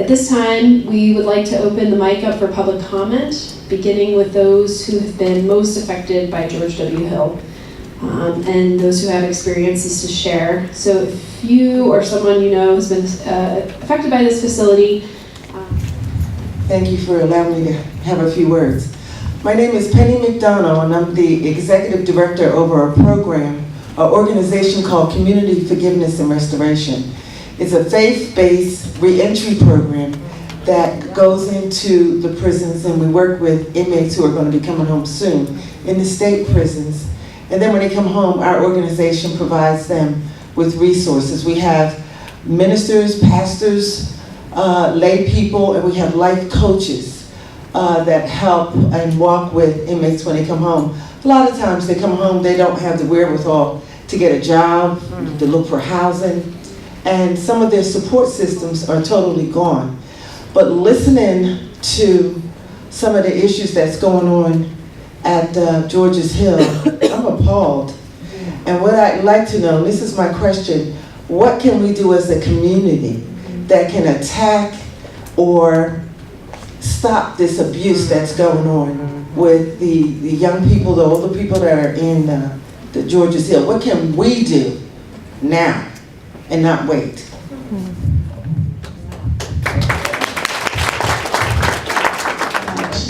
At this time, we would like to open the mic up for public comment, beginning with those who have been most affected by George W. Hill, and those who have experiences to share. So if you or someone you know has been affected by this facility. Thank you for allowing me to have a few words. My name is Penny McDonough, and I'm the Executive Director over a program, an organization called Community Forgiveness and Restoration. It's a faith-based reentry program that goes into the prisons, and we work with inmates who are going to be coming home soon in the state prisons. And then when they come home, our organization provides them with resources. We have ministers, pastors, lay people, and we have life coaches that help and walk with inmates when they come home. A lot of times they come home, they don't have the wherewithal to get a job, to look for housing, and some of their support systems are totally gone. But listening to some of the issues that's going on at George's Hill, I'm appalled. And what I'd like to know, and this is my question, what can we do as a community that can attack or stop this abuse that's going on with the young people, the older people that are in the George's Hill? What can we do now and not wait?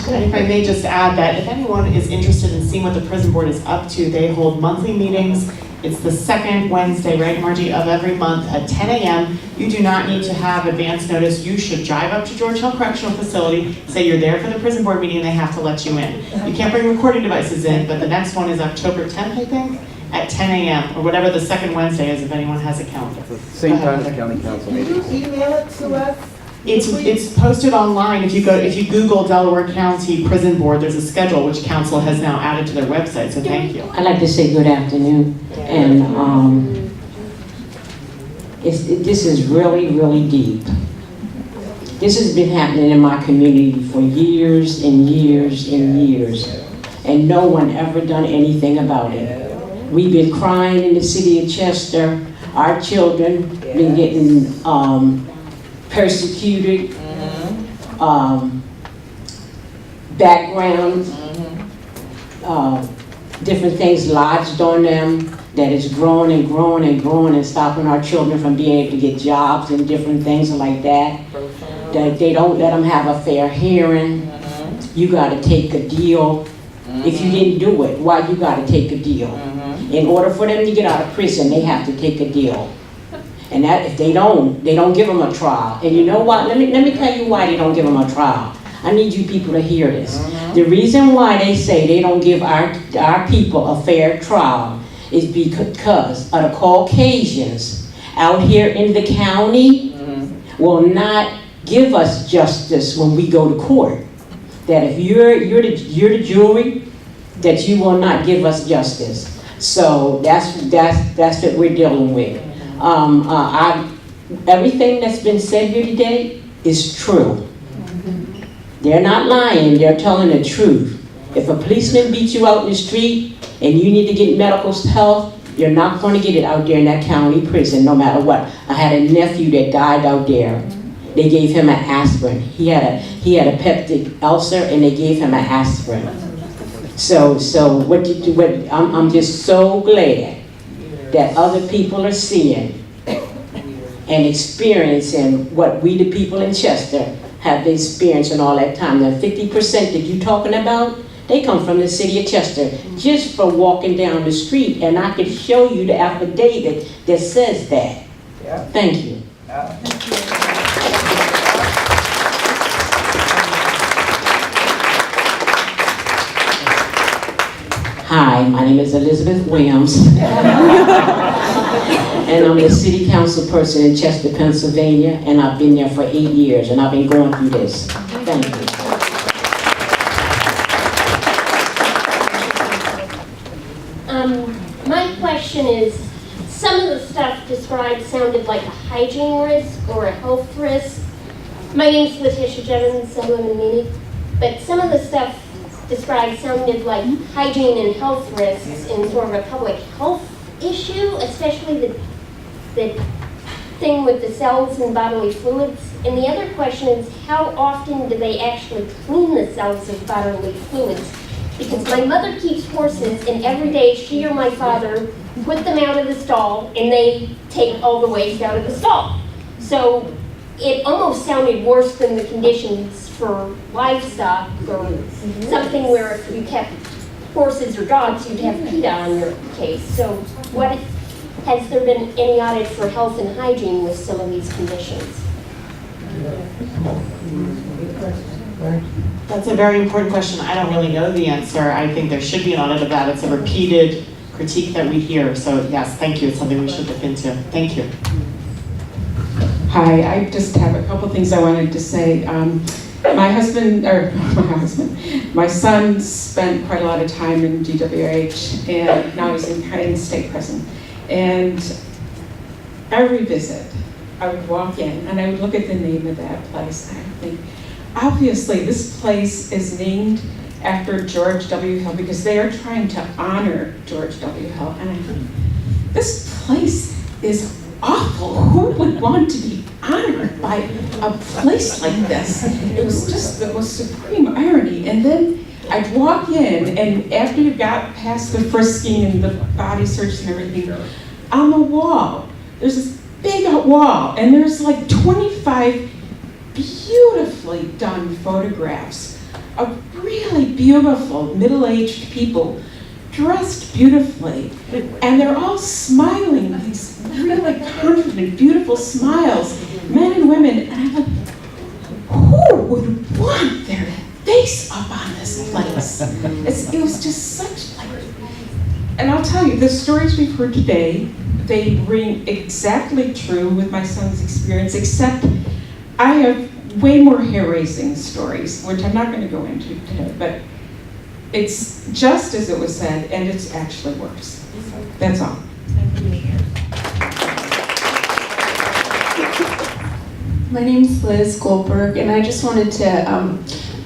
And if I may just add that if anyone is interested in seeing what the prison board is up to, they hold monthly meetings. It's the second Wednesday, right, Margie, of every month at 10 a.m. You do not need to have advance notice. You should drive up to George Hill Correctional Facility, say you're there for the prison board meeting, and they have to let you in. You can't bring recording devices in, but the next one is October 10th, I think, at 10 a.m. or whatever the second Wednesday is, if anyone has a calendar. Same time as the county council meeting. Can you email it to us? It's posted online. If you Google Delaware County Prison Board, there's a schedule which council has now added to their website. So thank you. I'd like to say good afternoon, and this is really, really deep. This has been happening in my community for years and years and years, and no one ever done anything about it. We've been crying in the city of Chester. Our children been getting persecuted, background, different things lodged on them that is growing and growing and growing and stopping our children from being able to get jobs and different things like that. That they don't let them have a fair hearing. You gotta take a deal. If you didn't do it, why you gotta take a deal? In order for them to get out of prison, they have to take a deal. And that if they don't give them a trial. And you know what? Let me tell you why they don't give them a trial. I need you people to hear this. The reason why they say they don't give our people a fair trial is because of the Caucasians out here in the county will not give us justice when we go to court. That if you're the jury, that you will not give us justice. So that's what we're dealing with. Everything that's been said here today is true. They're not lying, they're telling the truth. If a policeman beats you out in the street and you need to get medical help, you're not going to get it out there in that county prison, no matter what. I had a nephew that died out there. They gave him an aspirin. He had a peptic ulcer, and they gave him an aspirin. So I'm just so glad that other people are seeing and experiencing what we, the people in Chester, have been experiencing all that time. The 50% that you're talking about, they come from the city of Chester, just for walking down the street, and I could show you the affidavit that says that. Yeah. Thank you. Yeah. Hi, my name is Elizabeth Williams, and I'm the city council person in Chester, Pennsylvania, and I've been there for 8 years, and I've been going through this. Thank you. My question is, some of the stuff described sounded like a hygiene risk or a health risk. My name's Letitia Jevons, I live in Meany, but some of the stuff described sounded like hygiene and health risks in sort of a public health issue, especially the thing with the cells and bodily fluids. And the other question is, how often do they actually clean the cells of bodily fluids? Because my mother keeps horses, and every day she or my father put them out of the stall, and they take all the waste out of the stall. So it almost sounded worse than the conditions for livestock or something where if you kept horses or dogs, you'd have PETA on your case. So what has there been any audit for health and hygiene with some of these conditions? That's a very important question. I don't really know the answer. I think there should be an audit of that. It's a repeated critique that we hear. So yes, thank you. It's something we should look into. Thank you. Hi, I just have a couple things I wanted to say. My son spent quite a lot of time in GWH, and now he's in state prison. And every visit, I would walk in and I would look at the name of that place, and I would think, obviously this place is named after George W. Hill because they are trying to honor George W. Hill. And I think, this place is awful. Who would want to be honored by a place like this? It was just the most supreme irony. And then I'd walk in, and after you got past the frisking and the body search and everything, on the wall, there's this big wall, and there's like 25 beautifully done photographs of really beautiful middle-aged people dressed beautifully, and they're all smiling, these really confident, beautiful smiles, men and women, and I'm like, who would want their face up on this place? It was just such like, and I'll tell you, the stories we've heard today, they ring exactly true with my son's experience, except I have way more hair-raising stories, which I'm not going to go into today, but it's just as it was said, and it's actually worse. That's all. My name's Liz Goldberg, and I just wanted to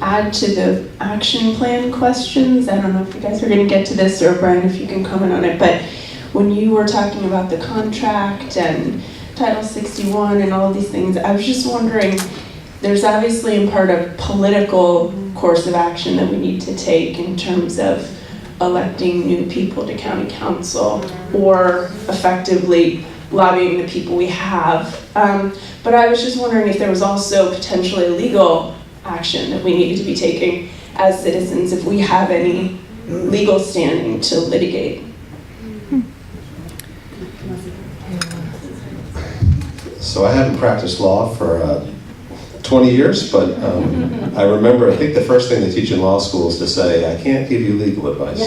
add to the action plan questions. I don't know if you guys are going to get to this, or Brian, if you can comment on it, but when you were talking about the contract and Title 61 and all of these things, I was just wondering, there's obviously in part a political course of action that we need to take in terms of electing new people to county council or effectively lobbying the people we have. But I was just wondering if there was also potentially legal action that we needed to be taking as citizens if we have any legal standing to litigate. So I haven't practiced law for 20 years, but I remember, I think the first thing they teach in law school is to say, I can't give you legal advice.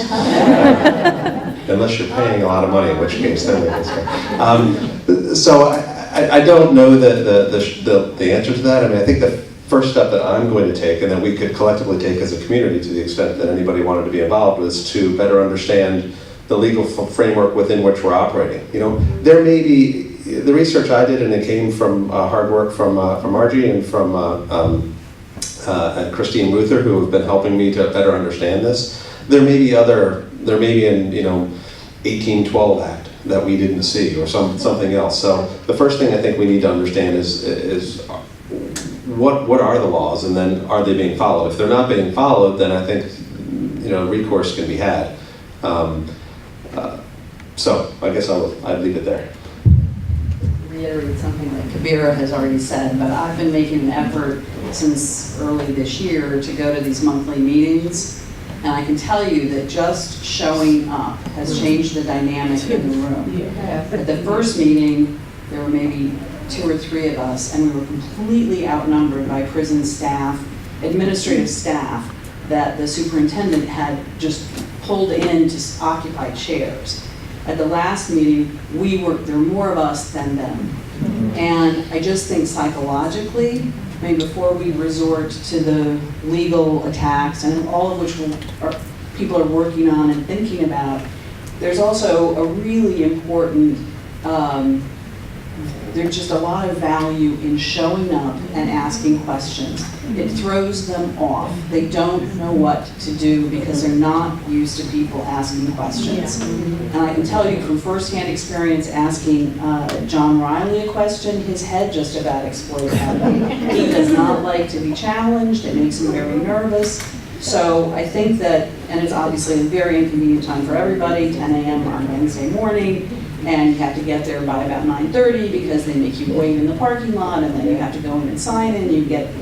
Unless you're paying a lot of money, in which case then we can so I don't know the answer to that. I mean, I think the first step that I'm going to take, and that we could collectively take as a community to the extent that anybody wanted to be involved, was to better understand the legal framework within which we're operating. You know, there may be, the research I did, and it came from hard work from Margie and from Christine Luther, who have been helping me to better understand this. There may be in 1812 Act that we didn't see, or something else. So the first thing I think we need to understand is what are the laws, and then are they being followed? If they're not being followed, then I think recourse can be had. So I guess I'd leave it there. Reiterate something that Kabira has already said, but I've been making an effort since early this year to go to these monthly meetings, and I can tell you that just showing up has changed the dynamic in the room. At the first meeting, there were maybe 2 or 3 of us, and we were completely outnumbered by prison staff, administrative staff, that the superintendent had just pulled in to occupy chairs. At the last meeting, there were more of us than them. And I just think psychologically, I mean, before we resort to the legal attacks, and all of which people are working on and thinking about, there's also a really important There's just a lot of value in showing up and asking questions. It throws them off. They don't know what to do because they're not used to people asking questions. And I can tell you from firsthand experience asking John Riley a question, his head just about exploded out of him. He does not like to be challenged. It makes him very nervous. So I think that, and it's obviously a very inconvenient time for everybody, 10 a.m. on Wednesday morning, and you have to get there by about 9:30 because they make you wait in the parking lot, and then you have to go in and sign in, you have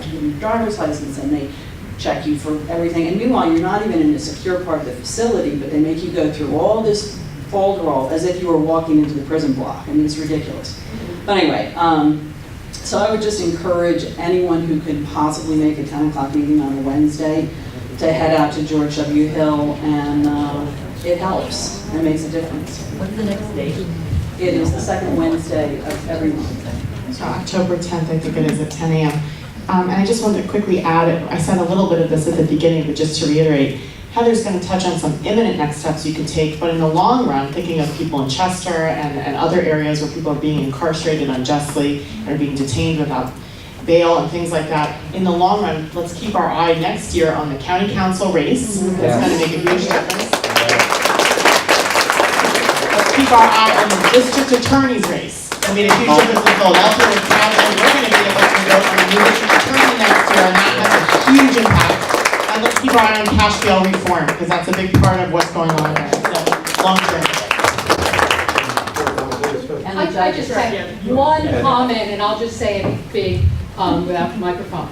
to give your driver's license, and they check you for everything. And meanwhile, you're not even in a secure part of the facility, but they make you go through all this folderol as if you were walking into the prison block. I mean, it's ridiculous. But anyway, so I would just encourage anyone who could possibly make a 10 o'clock meeting on a Wednesday to head out to George W. Hill, and it helps. It makes a difference. What's the next date? It is the second Wednesday of every month. So October 10th, I think it is, at 10 a.m. And I just wanted to quickly add, I said a little bit of this at the beginning, but just to reiterate, Heather's going to touch on some imminent next steps you can take, but in the long run, thinking of people in Chester and other areas where people are being incarcerated unjustly and are being detained without bail and things like that, in the long run, let's keep our eye next year on the county council race. That's going to make a huge difference. Let's keep our eye on the district attorney's race. I mean, a huge difference in Philadelphia with Providence. We're going to be able to vote on a new district attorney next year, and that has a huge impact. And let's keep our eye on cash bail reform, because that's a big part of what's going on there. So, long term. I just have one comment, and I'll just say it big without the microphone.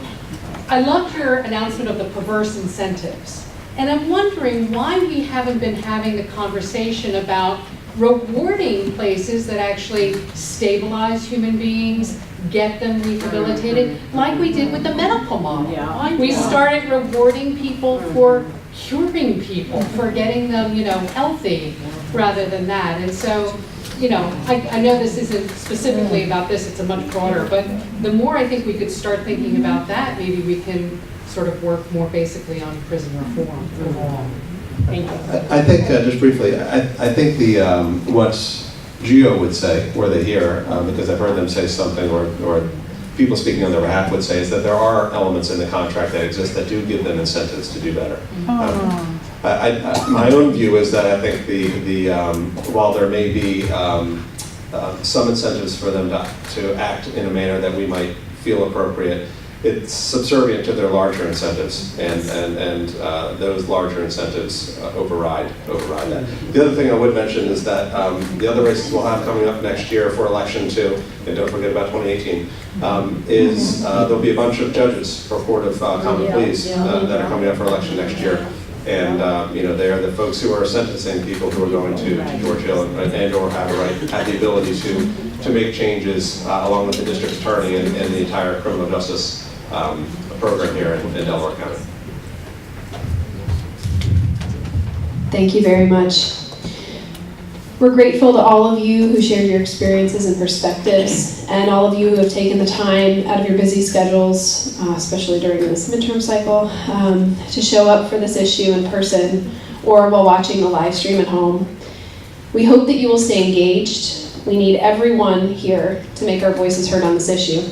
I loved your announcement of the perverse incentives. And I'm wondering why we haven't been having the conversation about rewarding places that actually stabilize human beings, get them rehabilitated, like we did with the medical model. We started rewarding people for curing people, for getting them, healthy, rather than that. And so, I know this isn't specifically about this, it's a much broader, but the more I think we could start thinking about that, maybe we can sort of work more basically on prison reform overall. Thank you. I think, just briefly, I think what GEO would say, were they here, because I've heard them say something, or people speaking on their behalf would say, is that there are elements in the contract that exist that do give them incentives to do better. My own view is that I think while there may be some incentives for them to act in a manner that we might feel appropriate, it's subservient to their larger incentives, and those larger incentives override that. The other thing I would mention is that the other races we'll have coming up next year for election 2, and don't forget about 2018, is there'll be a bunch of judges for Court of Common Pleas that are coming up for election next year. And they are the folks who are sentencing people who are going to George Hill and or have the ability to make changes along with the district attorney and the entire criminal justice program here in Delaware County. Thank you very much. We're grateful to all of you who shared your experiences and perspectives, and all of you who have taken the time out of your busy schedules, especially during this midterm cycle, to show up for this issue in person or while watching the live stream at home. We hope that you will stay engaged. We need everyone here to make our voices heard on this issue.